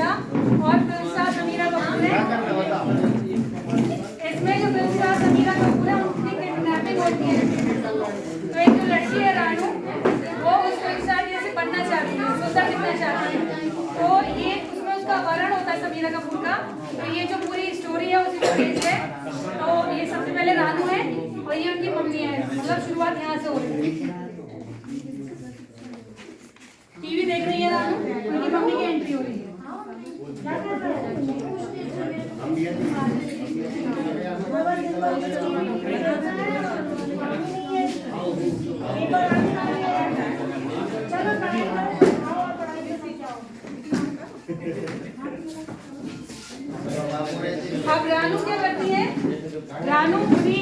वाला और film star Samira Kapoor है। इसमें जो फिल्म स्टार समीरा कपूर है उनकी किडनैपिंग होती है। तो एक जो लड़की है रानू, वो उस फिल्म स्टार जैसे बनना चाहती है, सुंदर दिखना चाहती है। तो ये उसमें उसका वरण होता है समीरा कपूर का। तो ये जो पूरी स्टोरी है उसी पे बेस्ड है। तो ये सबसे पहले रानू है और ये उनकी मम्मी है, मतलब शुरुआत यहाँ से होती है। टीवी देख रही है रानू, उनकी मम्मी की एंट्री हो रही है। अब रानू क्या करती है? रानू पूरी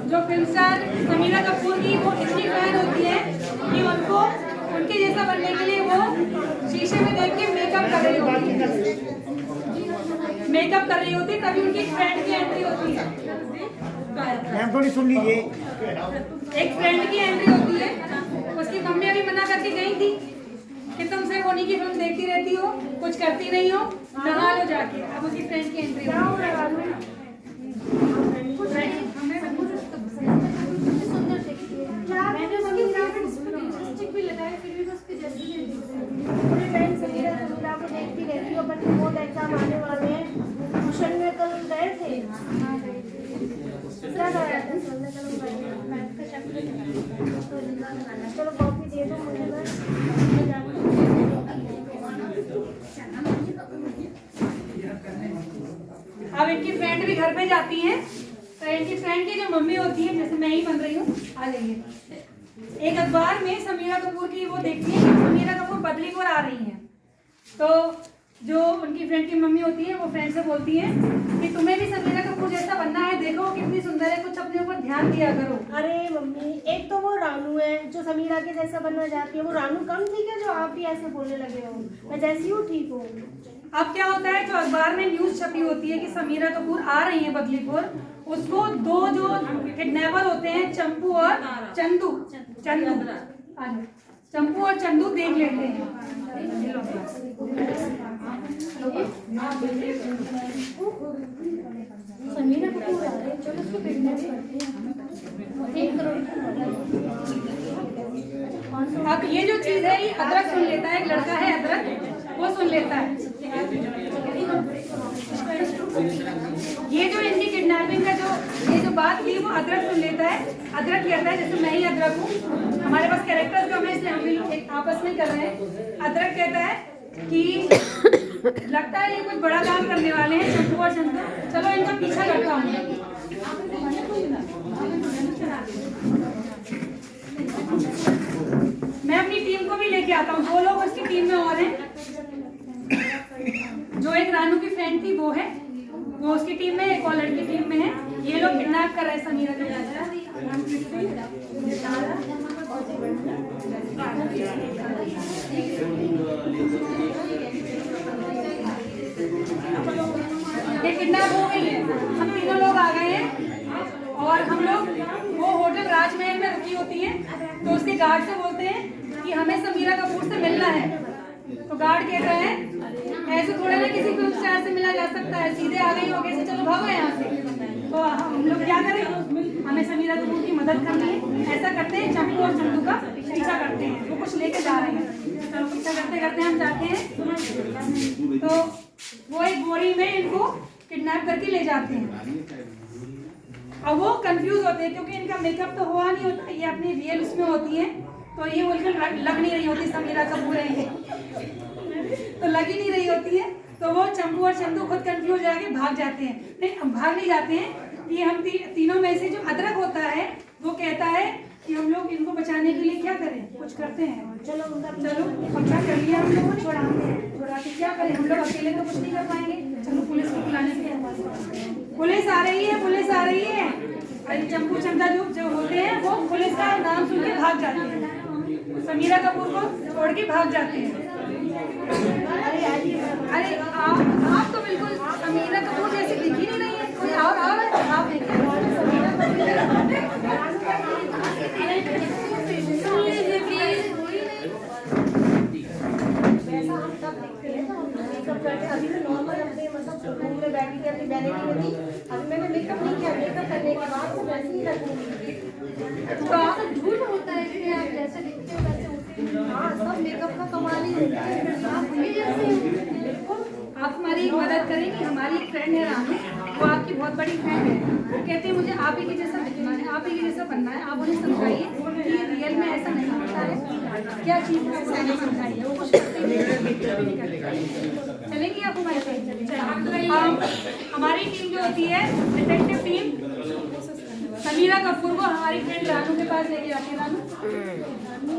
जो फिल्म स्टार समीरा कपूर की वो इतनी फैन होती है कि उनको उनके जैसा बनने के लिए वो शीशे में देख के मेकअप कर रही होती है। मेकअप कर रही होती है, तभी उनकी फ्रेंड की एंट्री होती है। मैम थोड़ी सुन लीजिए। एक फ्रेंड की एंट्री होती है। उसकी मम्मी अभी मना करके गई थी कि तुम सिर्फ उन्हीं की फिल्म देखती रहती हो, कुछ करती नहीं हो, नहा लो जाके। अब उसकी फ्रेंड की एंट्री होती है। देखती रहती हूँ, बट बहुत एग्जाम आने वाले हैं। ट्यूशन में कल गए थे, चलो कॉफी दे दो मुझे। अब इनकी फ्रेंड भी घर पे जाती है। तो इनकी फ्रेंड की जो मम्मी होती है, जैसे मैं ही बन रही हूँ, आ जाइए। एक अखबार में समीरा कपूर की वो देखती है कि समीरा कपूर बदलीपुर आ रही हैं। तो जो उनकी फ्रेंड की मम्मी होती है वो फ्रेंड से बोलती है कि तुम्हें भी समीरा कपूर जैसा बनना है, देखो कितनी सुंदर है, कुछ अपने ऊपर ध्यान दिया करो। अरे मम्मी, एक तो वो रानू है जो समीरा के जैसा बनना चाहती है। वो रानू कम ठीक है जो आप भी ऐसे बोलने लगे हो। मैं जैसी हूँ ठीक हूँ। अब क्या होता है, जो अखबार में न्यूज छपी होती है कि समीरा कपूर आ रही है बदलीपुर, उसको दो जो किडनैपर होते हैं चंपू और चंदू चंपू और चंदू देख लेते हैं। समीरा कपूर आ रहे हैं, चलो उसको किडनैप करते हैं। 1 करोड़। अब ये जो चीज है ये अदरक सुन लेता है, एक लड़का है अदरक, वो सुन लेता है। ये जो इनकी किडनैपिंग का ये जो बात थी वो अदरक सुन लेता है। अदरक कहता है, जैसे मैं ही अदरक हूँ, हमारे पास कैरेक्टर्स कम है इसलिए हम भी लोग एक आपस में कर रहे हैं। अदरक कहता है कि लगता है ये कुछ बड़ा काम करने वाले हैं चंपू और चंदू, चलो इनका पीछा करता हूँ। मैं अपनी टीम को भी लेके आता हूँ। 2 लोग उसकी टीम में और हैं। जो एक रानू की फ्रेंड थी वो है, वो उसकी टीम में, एक और लड़की टीम में है। ये लोग किडनैप कर रहे हैं समीरा को। ये किडनैप हो गई है। हम तीनों लोग आ गए हैं और हम लोग वो होटल राजमहल में रुकी होती है। तो उसके गार्ड से बोलते हैं कि हमें समीरा कपूर से मिलना है। तो गार्ड कहता है ऐसे थोड़े ना किसी फिल्म स्टार से मिला जा सकता है, सीधे आ गई होगी से, चलो भागो यहाँ से। तो हम लोग क्या करें, हमें समीरा कपूर की मदद करनी है। ऐसा करते हैं, चंपू और चंदू का पीछा करते हैं। वो कुछ लेके जा रहे हैं, चलो पीछा करते करते हम जाते हैं। तो वो एक बोरी में इनको किडनैप करके ले जाते हैं। अब वो कंफ्यूज होते हैं क्योंकि इनका मेकअप तो हुआ नहीं होता, ये अपनी रियल उसमें होती है। तो ये बिल्कुल लग नहीं रही होती समीरा कपूर है ये, तो लग ही नहीं रही होती है। तो वो चंपू और चंदू खुद कंफ्यूज जाके भाग जाते हैं। नहीं, भाग नहीं जाते हैं। ये हम तीनों में से जो अदरक होता है वो कहता है कि हम लोग इनको बचाने के लिए क्या करें, कुछ करते हैं। चलो पक्का कर लिया, हम लोग छुड़ाते हैं। छुड़ा के क्या करें, हम लोग अकेले तो कुछ नहीं कर पाएंगे। चलो पुलिस को बुलाने के लिए, पुलिस आ रही है, पुलिस आ रही है। अरे चंपू चंदा जो होते हैं वो पुलिस का नाम सुन के भाग जाते हैं, समीरा कपूर को छोड़ के भाग जाते हैं। अरे आप तो बिल्कुल समीरा कपूर जैसी दिख ही नहीं रही है। कोई और आप मेकअप करते हैं। अभी मैं नॉर्मल अपने मतलब रूम में बैठी थी, अपनी वैनिटी में थी। अभी मैंने मेकअप नहीं किया, मेकअप करने के बाद तो वैसे ही लगूंगी। तो आप झूठ होता है कि आप जैसे दिखते हो वैसे होते हैं। हाँ, सब मेकअप का कमाल ही होता है। आप हमें जैसे हो। बिल्कुल। आप हमारी एक मदद करेंगी। हमारी एक फ्रेंड है रानू, वो आपकी बहुत बड़ी फ्रेंड है। वो कहते हैं मुझे आप ही के जैसा दिखना है, आप ही के जैसा बनना है। आप उन्हें समझाइए कि रियल में ऐसा नहीं होता है, क्या चीज़ है ऐसा नहीं समझाइए। वो कुछ करते नहीं है। चलेंगी आप हमारे साथ? हमारी टीम जो होती है डिटेक्टिव टीम, समीरा कपूर को हमारी फ्रेंड रानू के पास लेके आती है। रानू जी,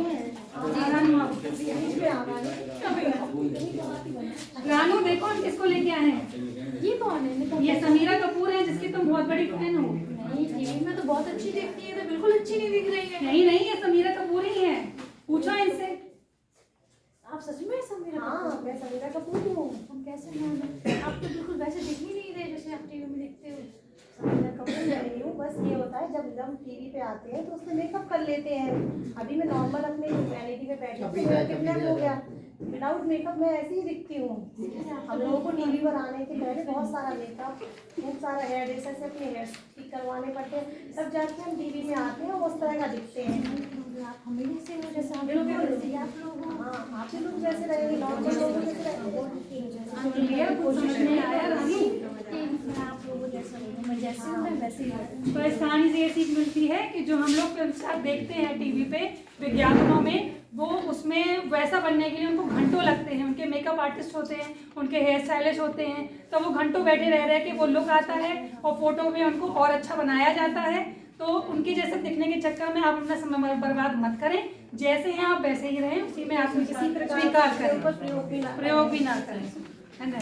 रानू देखो हम किसको लेके आए हैं। ये कौन है? ये समीरा कपूर है जिसकी तुम बहुत बड़ी फैन हो। नहीं, टीवी में तो बहुत अच्छी दिखती है, तो बिल्कुल अच्छी नहीं दिख रही है। नहीं नहीं, ये समीरा कपूर ही है, पूछो इनसे। आप सच में समीरा? हाँ, मैं समीरा कपूर हूँ। हम कैसे मालूम? आप तो बिल्कुल वैसे दिख ही नहीं रहे जैसे आप टीवी में दिखते हो। समीरा कपूर नहीं हूँ, बस ये होता है जब हम टीवी पे आते हैं तो उसमें मेकअप कर लेते हैं। अभी मैं नॉर्मल अपने वैनिटी में बैठी थी, मेरा किडनैप हो गया। विदाउट मेकअप मैं ऐसे ही दिखती हूँ। हम लोगों को टीवी पर आने के पहले बहुत सारा मेकअप, खूब सारा हेयर ड्रेसर से अपने हेयर ठीक करवाने पड़ते हैं, तब जाके हम टीवी में आते हैं और उस तरह का दिखते हैं। आप हमें जैसे हो, जैसे आप बिल्कुल। लोग, जैसे आप लोग हो। हाँ, आप लोग जैसे रहेंगे, नॉर्मल लोग जैसे रहेंगे। लिया कुछ समझ में आया रानी? आप लोगों जैसा हो, मैं जैसे हूँ मैं वैसे ही हूँ। तो इस कहानी से ये सीख मिलती है कि जो हम लोग फिल्म स्टार देखते हैं टीवी पे विज्ञापनों में, वो उसमें वैसा बनने के लिए उनको घंटों लगते हैं। उनके मेकअप आर्टिस्ट होते हैं, उनके हेयर स्टाइलिस्ट होते हैं, तो वो घंटों बैठे रह के वो लुक आता है और फोटो में उनको और अच्छा बनाया जाता है। तो उनके जैसे दिखने के चक्कर में आप अपना समय बर्बाद मत करें। जैसे हैं आप वैसे ही रहें, उसी में आप किसी स्वीकार करें, प्रयोग भी ना करें। है ना?